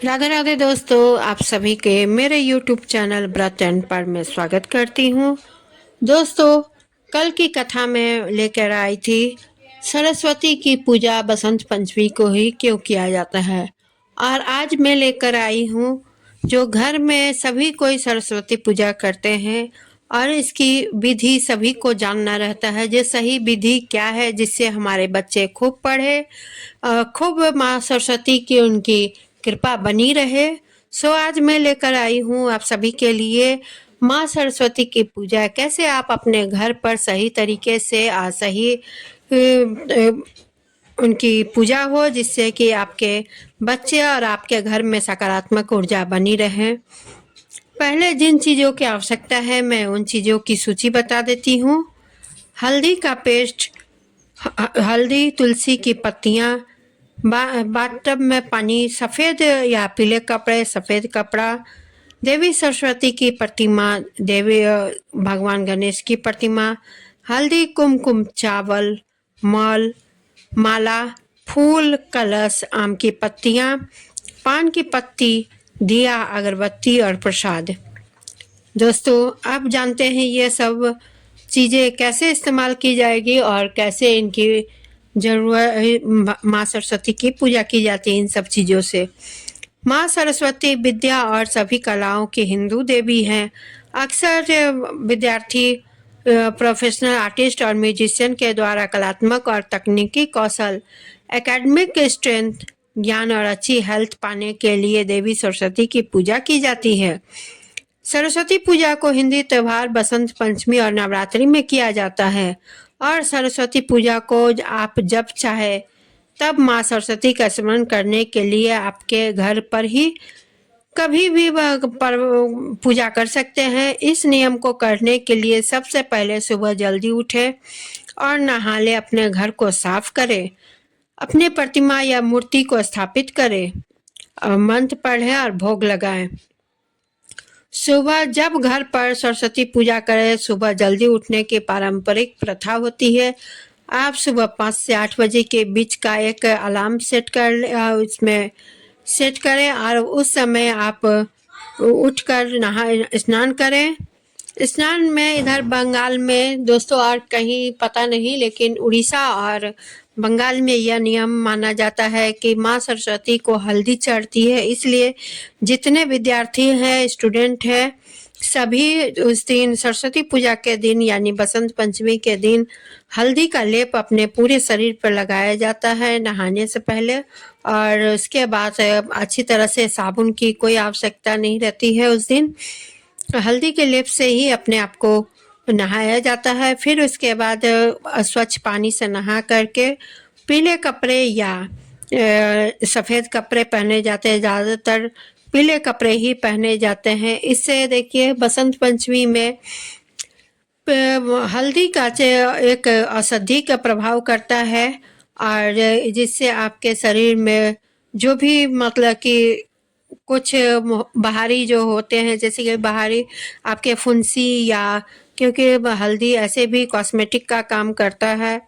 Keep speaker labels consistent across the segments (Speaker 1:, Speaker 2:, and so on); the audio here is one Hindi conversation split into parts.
Speaker 1: राधे राधे दोस्तों, आप सभी के मेरे YouTube चैनल ब्रत एंड पर मैं स्वागत करती हूँ। दोस्तों, कल की कथा में लेकर आई थी सरस्वती की पूजा बसंत पंचमी को ही क्यों किया जाता है। और आज मैं लेकर आई हूँ जो घर में सभी कोई सरस्वती पूजा करते हैं और इसकी विधि सभी को जानना रहता है। जो सही विधि क्या है जिससे हमारे बच्चे खूब पढ़े, खूब माँ सरस्वती की उनकी कृपा बनी रहे। सो आज मैं लेकर आई हूँ आप सभी के लिए माँ सरस्वती की पूजा कैसे आप अपने घर पर सही तरीके से सही उनकी पूजा हो, जिससे कि आपके बच्चे और आपके घर में सकारात्मक ऊर्जा बनी रहे। पहले जिन चीज़ों की आवश्यकता है मैं उन चीज़ों की सूची बता देती हूँ। हल्दी का पेस्ट, हल्दी, तुलसी की पत्तियाँ, बाथटब में पानी, सफ़ेद या पीले कपड़े, सफ़ेद कपड़ा, देवी सरस्वती की प्रतिमा, देवी भगवान गणेश की प्रतिमा, हल्दी, कुमकुम, चावल, माला, फूल, कलश, आम की पत्तियाँ, पान की पत्ती, दिया, अगरबत्ती और प्रसाद। दोस्तों, आप जानते हैं ये सब चीज़ें कैसे इस्तेमाल की जाएगी और कैसे इनकी जरूरत माँ सरस्वती की पूजा की जाती है इन सब चीज़ों से। माँ सरस्वती विद्या और सभी कलाओं की हिंदू देवी हैं। अक्सर विद्यार्थी, प्रोफेशनल आर्टिस्ट और म्यूजिशियन के द्वारा कलात्मक और तकनीकी कौशल, एकेडमिक स्ट्रेंथ, ज्ञान और अच्छी हेल्थ पाने के लिए देवी सरस्वती की पूजा की जाती है। सरस्वती पूजा को हिंदी त्योहार बसंत पंचमी और नवरात्रि में किया जाता है और सरस्वती पूजा को आप जब चाहे तब माँ सरस्वती का स्मरण करने के लिए आपके घर पर ही कभी भी पर पूजा कर सकते हैं। इस नियम को करने के लिए सबसे पहले सुबह जल्दी उठें और नहा ले, अपने घर को साफ करें, अपने प्रतिमा या मूर्ति को स्थापित करें, मंत्र पढ़ें और भोग लगाएं। सुबह जब घर पर सरस्वती पूजा करें, सुबह जल्दी उठने की पारंपरिक प्रथा होती है। आप सुबह 5 से 8 बजे के बीच का एक अलार्म इसमें सेट करें और उस समय आप उठकर स्नान करें। स्नान में इधर बंगाल में दोस्तों और कहीं पता नहीं, लेकिन उड़ीसा और बंगाल में यह नियम माना जाता है कि माँ सरस्वती को हल्दी चढ़ती है, इसलिए जितने विद्यार्थी हैं, स्टूडेंट हैं, सभी उस दिन सरस्वती पूजा के दिन यानी बसंत पंचमी के दिन हल्दी का लेप अपने पूरे शरीर पर लगाया जाता है नहाने से पहले। और उसके बाद अच्छी तरह से साबुन की कोई आवश्यकता नहीं रहती है। उस दिन हल्दी के लेप से ही अपने आप को नहाया जाता है। फिर उसके बाद स्वच्छ पानी से नहा करके पीले कपड़े या सफ़ेद कपड़े पहने जाते हैं। ज़्यादातर पीले कपड़े ही पहने जाते हैं। इससे देखिए बसंत पंचमी में हल्दी का एक औषधि का प्रभाव करता है और जिससे आपके शरीर में जो भी मतलब कि कुछ बाहरी जो होते हैं, जैसे कि बाहरी आपके फुंसी या, क्योंकि हल्दी ऐसे भी कॉस्मेटिक का काम करता है।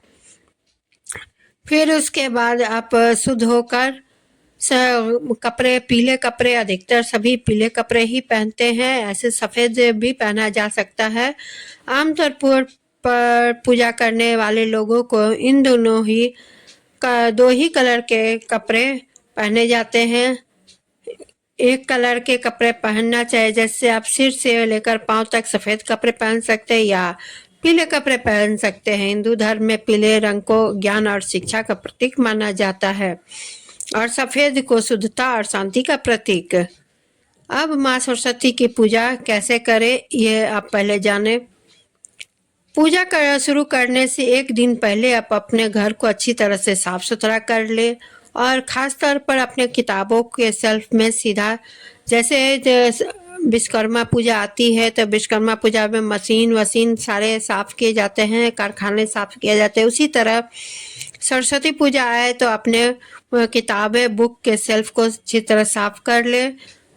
Speaker 1: फिर उसके बाद आप शुद्ध होकर कपड़े, पीले कपड़े, अधिकतर सभी पीले कपड़े ही पहनते हैं। ऐसे सफ़ेद भी पहना जा सकता है। आमतौर पर पूजा करने वाले लोगों को इन दो ही कलर के कपड़े पहने जाते हैं। एक कलर के कपड़े पहनना चाहिए, जैसे आप सिर से लेकर पांव तक सफ़ेद कपड़े पहन सकते हैं या पीले कपड़े पहन सकते हैं। हिंदू धर्म में पीले रंग को ज्ञान और शिक्षा का प्रतीक माना जाता है और सफ़ेद को शुद्धता और शांति का प्रतीक। अब माँ सरस्वती की पूजा कैसे करें ये आप पहले जाने। पूजा शुरू करने से एक दिन पहले आप अपने घर को अच्छी तरह से साफ सुथरा कर ले और ख़ास तौर पर अपने किताबों के शेल्फ में सीधा, जैसे विश्वकर्मा पूजा आती है तो विश्वकर्मा पूजा में मशीन सारे साफ़ किए जाते हैं, कारखाने साफ़ किए जाते हैं, उसी तरह सरस्वती पूजा आए तो अपने किताबें, बुक के शेल्फ को अच्छी तरह साफ़ कर ले,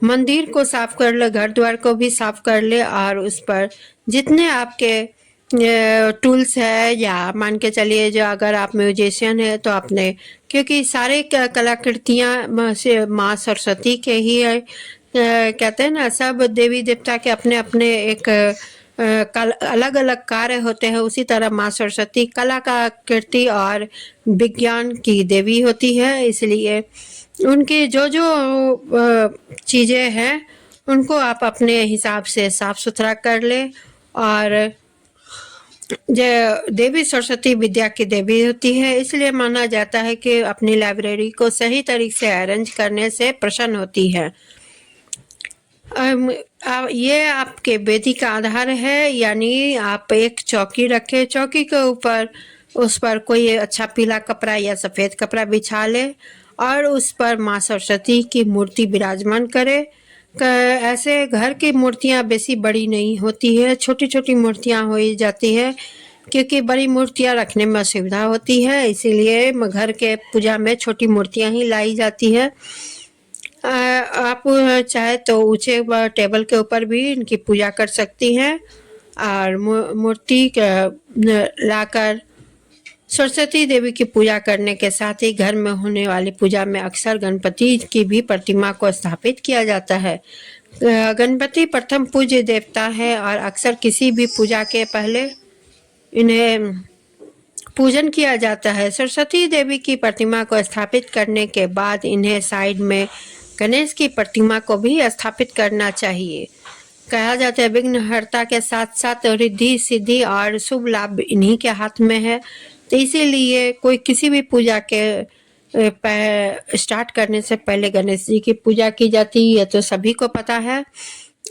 Speaker 1: मंदिर को साफ़ कर ले, घर द्वार को भी साफ़ कर ले और उस पर जितने आपके टूल्स है, या मान के चलिए जो अगर आप म्यूजिशियन है तो आपने, क्योंकि सारे कलाकृतियाँ से माँ सरस्वती के ही है। कहते हैं ना, सब देवी देवता के अपने अपने एक अलग अलग कार्य होते हैं, उसी तरह माँ सरस्वती कला का कीर्ति और विज्ञान की देवी होती है। इसलिए उनकी जो जो चीज़ें हैं उनको आप अपने हिसाब से साफ सुथरा कर ले। और देवी सरस्वती विद्या की देवी होती है, इसलिए माना जाता है कि अपनी लाइब्रेरी को सही तरीके से अरेंज करने से प्रसन्न होती है। ये आपके वेदी का आधार है, यानी आप एक चौकी रखें, चौकी के ऊपर उस पर कोई अच्छा पीला कपड़ा या सफ़ेद कपड़ा बिछा ले और उस पर माँ सरस्वती की मूर्ति विराजमान करे। ऐसे घर की मूर्तियाँ बेसी बड़ी नहीं होती है, छोटी छोटी मूर्तियाँ हो जाती है, क्योंकि बड़ी मूर्तियाँ रखने में असुविधा होती है, इसीलिए घर के पूजा में छोटी मूर्तियाँ ही लाई जाती है। आप चाहे तो ऊंचे टेबल के ऊपर भी इनकी पूजा कर सकती हैं। और मूर्ति लाकर सरस्वती देवी की पूजा करने के साथ ही घर में होने वाली पूजा में अक्सर गणपति की भी प्रतिमा को स्थापित किया जाता है। गणपति प्रथम पूज्य देवता है और अक्सर किसी भी पूजा के पहले इन्हें पूजन किया जाता है। सरस्वती देवी की प्रतिमा को स्थापित करने के बाद इन्हें साइड में गणेश की प्रतिमा को भी स्थापित करना चाहिए। कहा जाता है विघ्नहर्ता के साथ साथ रिद्धि सिद्धि और शुभ लाभ इन्हीं के हाथ में है, तो इसीलिए कोई किसी भी पूजा के स्टार्ट करने से पहले गणेश जी की पूजा की जाती है, तो सभी को पता है।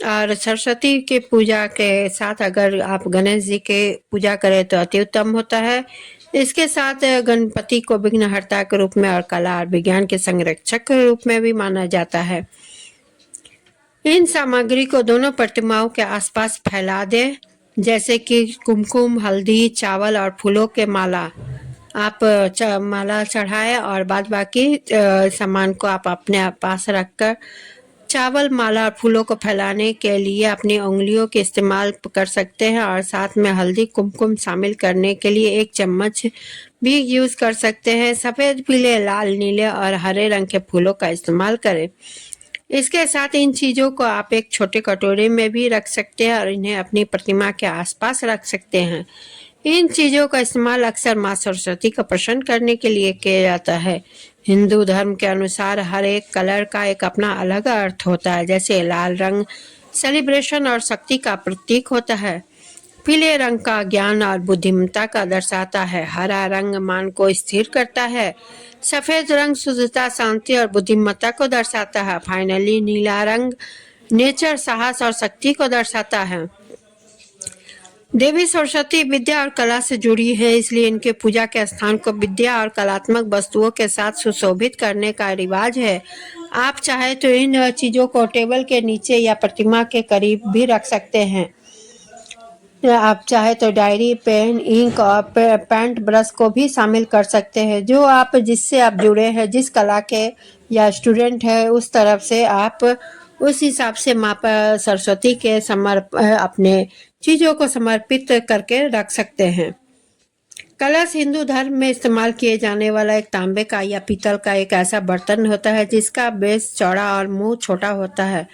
Speaker 1: और सरस्वती के पूजा के साथ अगर आप गणेश जी के पूजा करें तो अति उत्तम होता है। इसके साथ गणपति को विघ्नहर्ता के रूप में और कला और विज्ञान के संरक्षक के रूप में भी माना जाता है। इन सामग्री को दोनों प्रतिमाओं के आसपास फैला दे, जैसे कि कुमकुम, हल्दी, चावल और फूलों के माला। आप माला चढ़ाए और बाद बाकी सामान को आप अपने पास रखकर चावल, माला और फूलों को फैलाने के लिए अपनी उंगलियों के इस्तेमाल कर सकते हैं, और साथ में हल्दी कुमकुम शामिल करने के लिए एक चम्मच भी यूज़ कर सकते हैं। सफ़ेद, पीले, लाल, नीले और हरे रंग के फूलों का इस्तेमाल करें। इसके साथ इन चीज़ों को आप एक छोटे कटोरे में भी रख सकते हैं और इन्हें अपनी प्रतिमा के आसपास रख सकते हैं। इन चीज़ों का इस्तेमाल अक्सर माँ सरस्वती को प्रसन्न करने के लिए किया जाता है। हिंदू धर्म के अनुसार हर एक कलर का एक अपना अलग अर्थ होता है। जैसे लाल रंग सेलिब्रेशन और शक्ति का प्रतीक होता है, पीले रंग का ज्ञान और बुद्धिमत्ता का दर्शाता है, हरा रंग मान को स्थिर करता है, सफ़ेद रंग शुद्धता, शांति और बुद्धिमत्ता को दर्शाता है, फाइनली नीला रंग नेचर, साहस और शक्ति को दर्शाता है। देवी सरस्वती विद्या और कला से जुड़ी है, इसलिए इनके पूजा के स्थान को विद्या और कलात्मक वस्तुओं के साथ सुशोभित करने का रिवाज है। आप चाहे तो इन चीज़ों को टेबल के नीचे या प्रतिमा के करीब भी रख सकते हैं। आप चाहे तो डायरी, पेन, इंक और पेंट ब्रश को भी शामिल कर सकते हैं। जो आप जिससे आप जुड़े हैं, जिस कला के या स्टूडेंट है, उस तरफ से आप उस हिसाब से माँ सरस्वती के अपने चीज़ों को समर्पित करके रख सकते हैं। कलश हिंदू धर्म में इस्तेमाल किए जाने वाला एक तांबे का या पीतल का एक ऐसा बर्तन होता है जिसका बेस चौड़ा और मुंह छोटा होता है।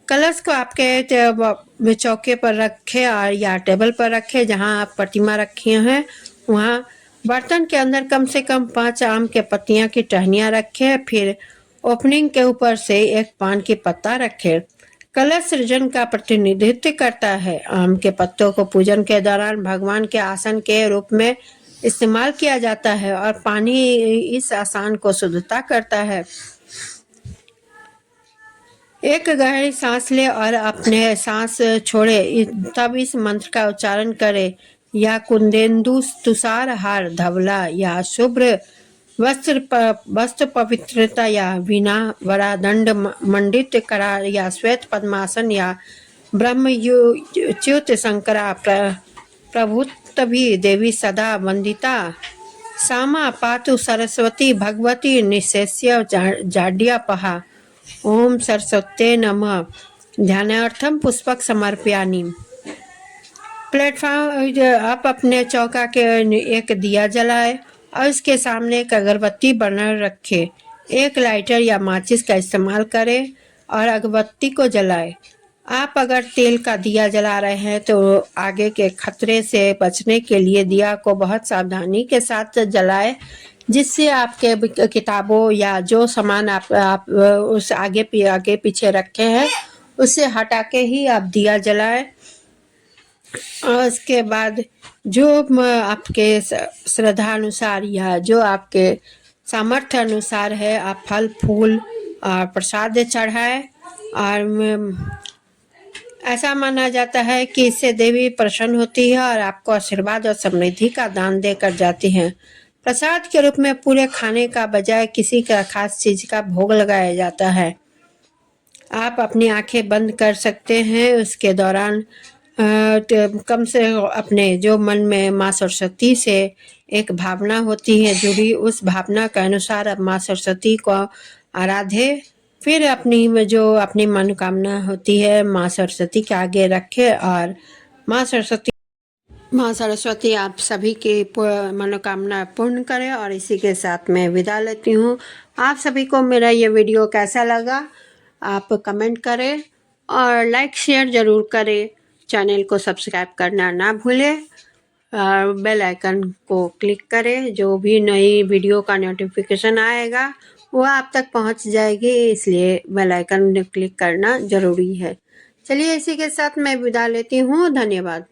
Speaker 1: कलश को आपके चौके पर रखें और या टेबल पर रखें जहां आप प्रतिमा रखी हैं, वहां बर्तन के अंदर कम से कम 5 आम के पत्तियां की टहनियां रखें। फिर ओपनिंग के ऊपर से एक पान की पत्ता रखें। कलश सृजन का प्रतिनिधित्व करता है। आम के पत्तों को पूजन के दौरान भगवान के आसन के रूप में इस्तेमाल किया जाता है और पानी इस आसन को शुद्धता करता है। एक गहरी सांस ले और अपने सांस छोड़े, तब इस मंत्र का उच्चारण करें। या कुंदेन्दु तुषार हार धवला, या शुभ्र वस्त्र पवित्रता, या वीणा वरादंड मंडित करा, या श्वेत पद्मासन, या ब्रह्मच्युत शंकरा प्रभुत्वी देवी सदा वंदिता, सामा पातु सरस्वती भगवती निशेष्य जाड्यापहा। ओम सरस्वते नमः। ध्यानार्थम पुष्पक समर्पयामि। प्लेटफॉर्म आप अपने चौका के एक दिया जलाए और उसके सामने एक अगरबत्ती बर्नर रखें। एक लाइटर या माचिस का इस्तेमाल करें और अगरबत्ती को जलाएं। आप अगर तेल का दिया जला रहे हैं तो आगे के खतरे से बचने के लिए दिया को बहुत सावधानी के साथ जलाएं, जिससे आपके किताबों या जो सामान आप उस आगे पीछे रखे हैं उसे हटा के ही आप दिया जलाएं। और उसके बाद जो आपके श्रद्धा अनुसार या जो आपके सामर्थ्य अनुसार है आप फल फूल और प्रसाद चढ़ाएं। और ऐसा माना जाता है कि इससे देवी प्रसन्न होती है और आपको आशीर्वाद और समृद्धि का दान देकर जाती हैं। प्रसाद के रूप में पूरे खाने का बजाय किसी का खास चीज का भोग लगाया जाता है। आप अपनी आंखें बंद कर सकते हैं। उसके दौरान कम से अपने जो मन में माँ सरस्वती से एक भावना होती है जुड़ी, उस भावना के अनुसार अब माँ सरस्वती को आराधे। फिर अपनी मनोकामना होती है माँ सरस्वती के आगे रखे और माँ सरस्वती आप सभी की मनोकामना पूर्ण करें। और इसी के साथ मैं विदा लेती हूँ। आप सभी को मेरा ये वीडियो कैसा लगा आप कमेंट करें और लाइक शेयर ज़रूर करें। चैनल को सब्सक्राइब करना ना भूलें और बेल आइकन को क्लिक करें। जो भी नई वीडियो का नोटिफिकेशन आएगा वो आप तक पहुंच जाएगी, इसलिए बेल आइकन क्लिक करना ज़रूरी है। चलिए इसी के साथ मैं विदा लेती हूँ। धन्यवाद।